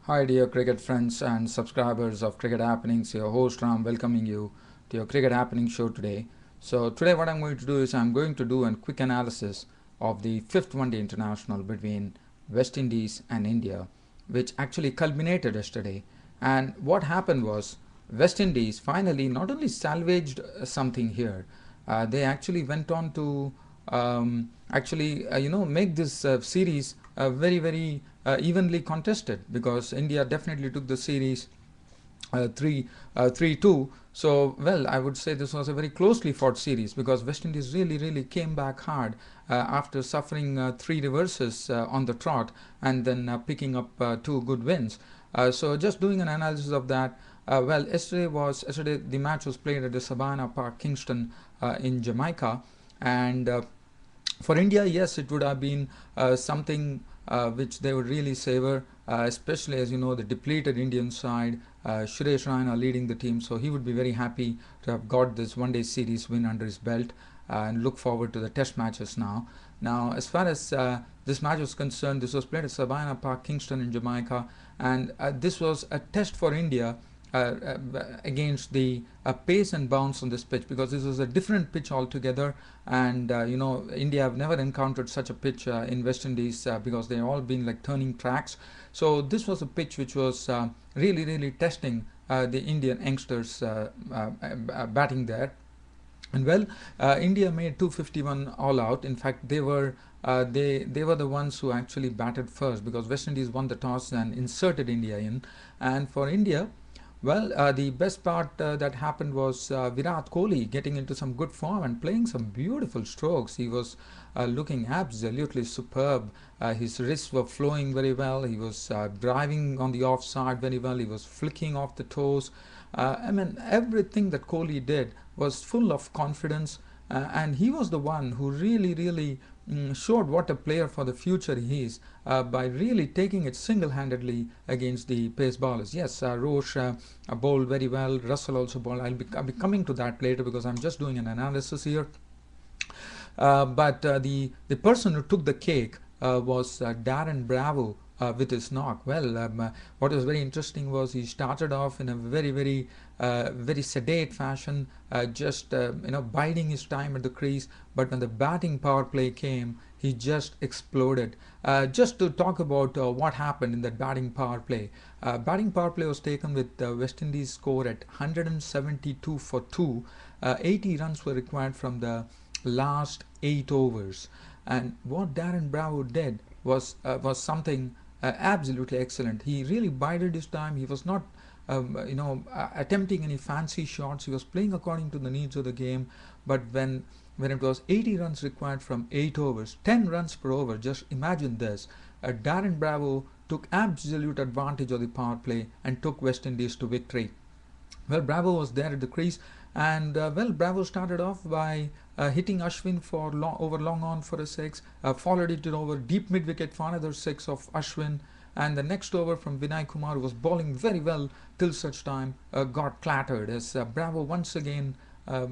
Hi, dear cricket friends and subscribers of Cricket Happenings. Your host Ram welcoming you to your Cricket Happening show today. So, today, what I'm going to do is I'm going to do a quick analysis of the fifth one day international between West Indies and India, which actually culminated yesterday. And what happened was West Indies finally not only salvaged something here, they actually went on to make this series very evenly contested, because India definitely took the series 3-2. So, well, I would say this was a very closely fought series, because West Indies really came back hard after suffering three reverses on the trot, and then picking up two good wins. So, just doing an analysis of that. Yesterday the match was played at the Sabina Park, Kingston, in Jamaica, and for India, yes, it would have been something which they would really savor, especially as you know the depleted Indian side. Suresh Raina leading the team, so he would be very happy to have got this one-day series win under his belt, and look forward to the Test matches now. Now, as far as this match was concerned, this was played at Sabina Park, Kingston, in Jamaica, and this was a test for India against the pace and bounce on this pitch, because this was a different pitch altogether. And India have never encountered such a pitch in West Indies, because they all been like turning tracks. So this was a pitch which was really testing the Indian youngsters batting there. And well, India made 251 all out. In fact, they were the ones who actually batted first, because West Indies won the toss and inserted India in. And for India, well, the best part that happened was Virat Kohli getting into some good form and playing some beautiful strokes. He was looking absolutely superb. His wrists were flowing very well. He was driving on the offside very well. He was flicking off the toes. I mean, everything that Kohli did was full of confidence, and he was the one who really showed what a player for the future he is, by really taking it single-handedly against the pace bowlers. Yes, Roche bowled very well. Russell also bowled. I'll be coming to that later, because I'm just doing an analysis here. But the person who took the cake was Darren Bravo with his knock. Well, what was very interesting was he started off in a very sedate fashion, just biding his time at the crease. But when the batting power play came, he just exploded. Just to talk about what happened in that batting power play. Batting power play was taken with West Indies score at 172 for 2. 80 runs were required from the last 8 overs. And what Darren Bravo did was something absolutely excellent. He really bided his time. He was not attempting any fancy shots. He was playing according to the needs of the game. But when it was 80 runs required from 8 overs, 10 runs per over, just imagine this. Darren Bravo took absolute advantage of the power play and took West Indies to victory. Well, Bravo was there at the crease, and Bravo started off by hitting Ashwin for over long on for a six, followed it over deep mid wicket for another six of Ashwin, and the next over from Vinay Kumar, who was bowling very well till such time, got clattered as Bravo once again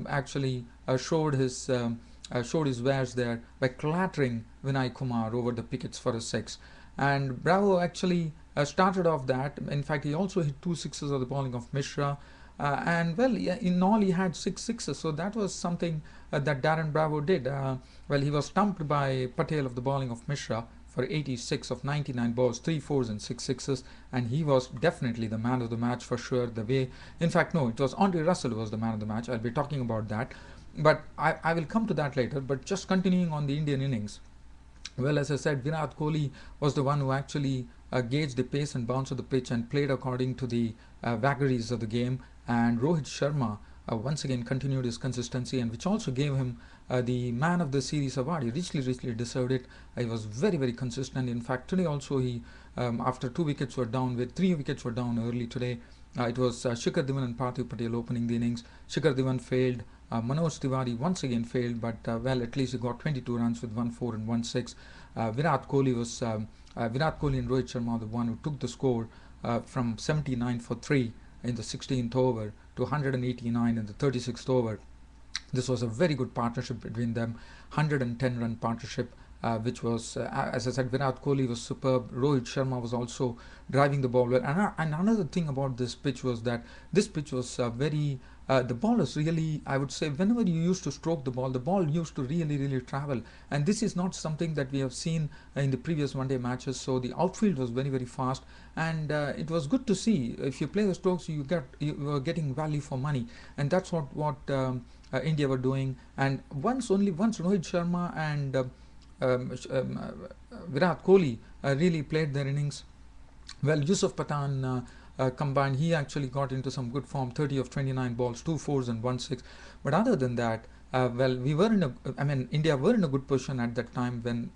actually showed his wares there by clattering Vinay Kumar over the wickets for a six. And Bravo actually started off that. In fact, he also hit two sixes of the bowling of Mishra. Yeah, in all he had six sixes, so that was something that Darren Bravo did. He was stumped by Patel of the bowling of Mishra for 86 of 99 balls, 3 fours and 6 sixes, and he was definitely the man of the match for sure. In fact, no, it was Andre Russell who was the man of the match. I'll be talking about that, but I will come to that later. But just continuing on the Indian innings. Well, as I said, Virat Kohli was the one who actually gauged the pace and bounce of the pitch and played according to the vagaries of the game. And Rohit Sharma once again continued his consistency, and which also gave him the Man of the Series award. He richly deserved it. He was very consistent. In fact, today also he, after 3 wickets were down early today. It was Shikhar Dhawan and Parthiv Patel opening the innings. Shikhar Dhawan failed. Manoj Tiwari once again failed, but at least he got 22 runs with 1 4 and 1 6. Virat Kohli and Rohit Sharma the one who took the score from 79 for 3 in the 16th over to 189 in the 36th over. This was a very good partnership between them, 110 run partnership. which was, as I said, Virat Kohli was superb. Rohit Sharma was also driving the ball well. And another thing about this pitch was that this pitch was very the ball is really, I would say, whenever you used to stroke the ball used to really, really travel. And this is not something that we have seen in the previous one-day matches. So the outfield was very, very fast, and it was good to see. If you play the strokes, you are getting value for money, and that's what India were doing. And once Rohit Sharma and Virat Kohli really played their innings well. Yusuf Pathan combined, he actually got into some good form, 30 of 29 balls, 2 fours and 1 6. But other than that, we were India were in a good position at that time when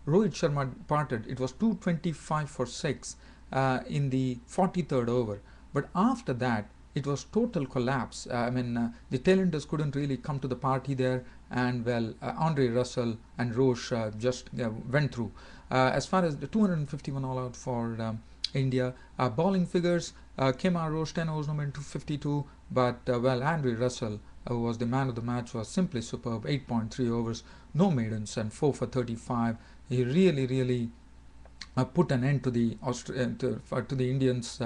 Rohit Sharma parted. It was 225 for 6 in the 43rd over. But after that, it was total collapse. The tailenders couldn't really come to the party there, and Andre Russell and Roche just went through. As far as the 251 all out for India, bowling figures, Kemar Roche 10 overs, no more than 252, but Andre Russell, who was the man of the match, was simply superb. 8.3 overs, no maidens, and 4 for 35. He really put an end to the Indians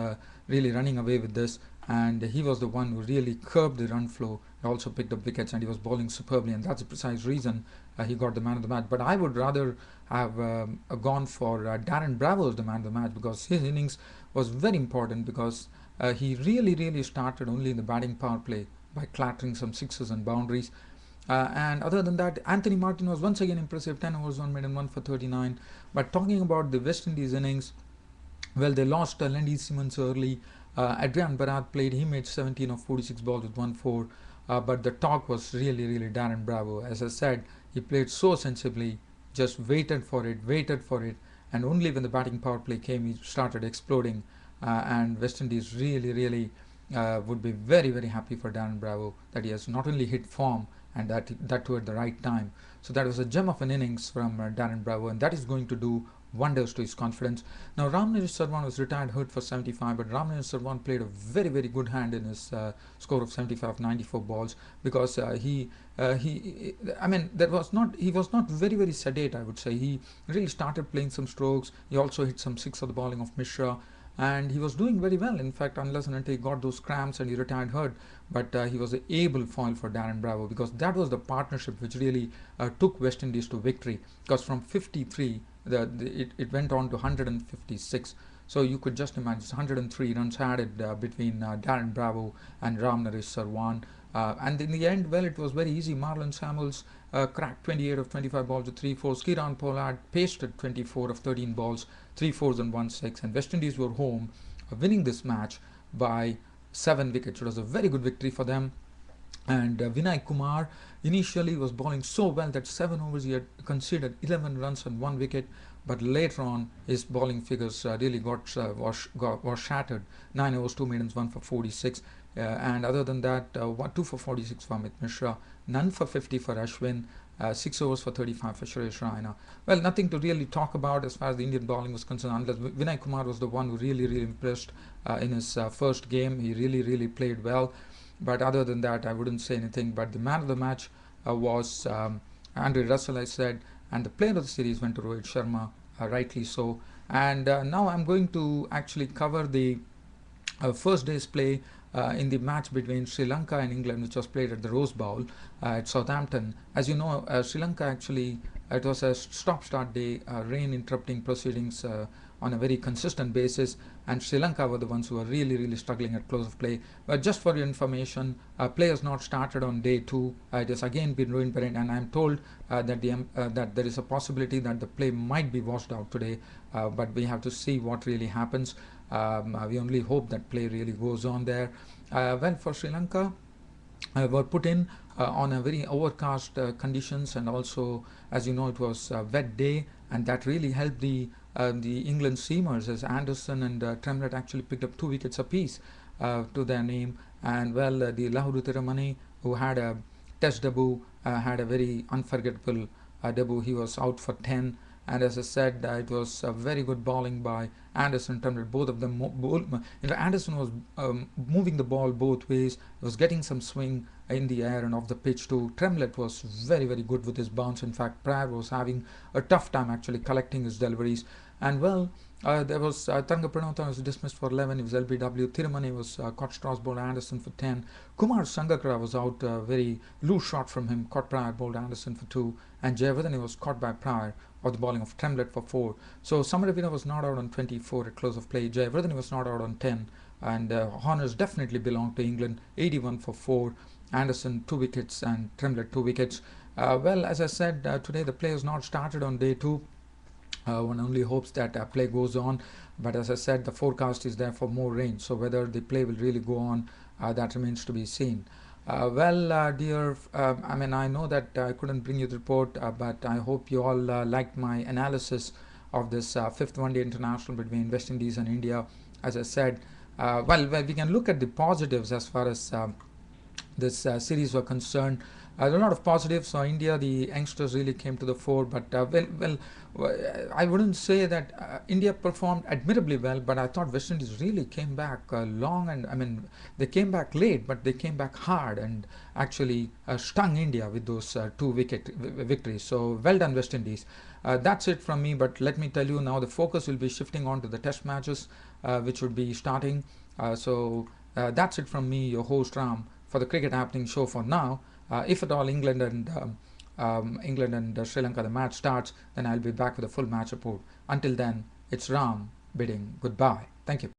really running away with this, and he was the one who really curbed the run flow. He also picked up wickets, and he was bowling superbly, and that's the precise reason he got the man of the match. But I would rather have gone for Darren Bravo as the man of the match, because his innings was very important, because he really started only in the batting power play by clattering some sixes and boundaries. And other than that, Anthony Martin was once again impressive, 10 overs, 1 maiden, 1 for 39. But talking about the West Indies innings, they lost Lendy Simmons early. Adrian Barat played, he made 17 of 46 balls with 1 4. But the talk was really Darren Bravo. As I said, he played so sensibly, just waited for it, and only when the batting power play came, he started exploding. And West Indies really would be very happy for Darren Bravo that he has not only hit form, and that too at the right time. So that was a gem of an innings from Darren Bravo, and that is going to do wonders to his confidence. Now Ramniraj Sarwan was retired hurt for 75, but Ramniraj Sarwan played a very good hand in his score of 75 of 94 balls, because he was not very sedate, I would say. He really started playing some strokes. He also hit some six of the bowling of Mishra, and he was doing very well. In fact, unless and until he got those cramps and he retired hurt, but he was an able foil for Darren Bravo, because that was the partnership which really took West Indies to victory. Because from 53, it went on to 156. So you could just imagine 103 runs added between Darren Bravo and Ramniraj Sarwan. And in the end, it was very easy. Marlon Samuels cracked 28 of 25 balls with 3 fours. Kiran Pollard pasted 24 of 13 balls, 3 fours and 1 6. And West Indies were home, winning this match by 7 wickets. It was a very good victory for them. And Vinay Kumar initially was bowling so well that 7 overs he had conceded 11 runs and 1 wicket, but later on his bowling figures really was shattered. 9 overs, 2 maidens, 1 for 46. And other than that, 2 for 46 for Amit Mishra, none for 50 for Ashwin, 6 overs for 35 for Suresh Raina. Nothing to really talk about as far as the Indian bowling was concerned, unless Vinay Kumar was the one who really impressed in his first game. He really played well. But other than that, I wouldn't say anything. But the man of the match was Andre Russell, I said, and the player of the series went to Rohit Sharma, rightly so. And now I'm going to actually cover the first day's play in the match between Sri Lanka and England, which was played at the Rose Bowl at Southampton. As you know, Sri Lanka actually, it was a stop-start day, rain interrupting proceedings on a very consistent basis, and Sri Lanka were the ones who were really struggling at close of play. But just for your information, players not started on day 2. It has again been ruined by rain, and I'm told that there is a possibility that the play might be washed out today, but we have to see what really happens. We only hope that play really goes on there. For Sri Lanka, were put in on a very overcast conditions, and also, as you know, it was a wet day, and that really helped the England seamers, as Anderson and Tremlett actually picked up 2 wickets apiece to their name. And the Lahuru Thiramani, who had a test debut, had a very unforgettable debut. He was out for 10, And as I said, it was very good bowling by Anderson, Tremlett. Both of them, Anderson was moving the ball both ways. Was getting some swing in the air and off the pitch too. Tremlett was very, very good with his bounce. In fact, Pryor was having a tough time actually collecting his deliveries. And well, there was Taranga Pranotha was dismissed for 11. He was LBW. Thirumani was caught straws bowled Anderson for 10. Kumar Sangakkara was out, very loose shot from him, caught Pryor, bowled Anderson for 2. And Jayavardhane was caught by Pryor of the bowling of Tremlett for 4. So Samaravina was not out on 24 at close of play. Jayavardhane was not out on 10. And honours definitely belong to England. 81 for 4. Anderson 2 wickets and Tremlett 2 wickets. Well, as I said, today the play has not started on day 2. One only hopes that play goes on, but as I said, the forecast is there for more rain, so whether the play will really go on, that remains to be seen. Dear, I know that I couldn't bring you the report, but I hope you all liked my analysis of this fifth one-day international between West Indies and India. As I said, we can look at the positives as far as this series were concerned. There are a lot of positives. So India, the youngsters really came to the fore. But I wouldn't say that India performed admirably well, but I thought West Indies really came back long, and they came back late, but they came back hard and actually stung India with those 2 wicket victories. So well done, West Indies. That's it from me. But let me tell you now, the focus will be shifting on to the Test matches, which would be starting. That's it from me, your host Ram, for the Cricket Happening show for now. If at all England and Sri Lanka the match starts, then I'll be back with a full match report. Until then, it's Ram bidding goodbye. Thank you.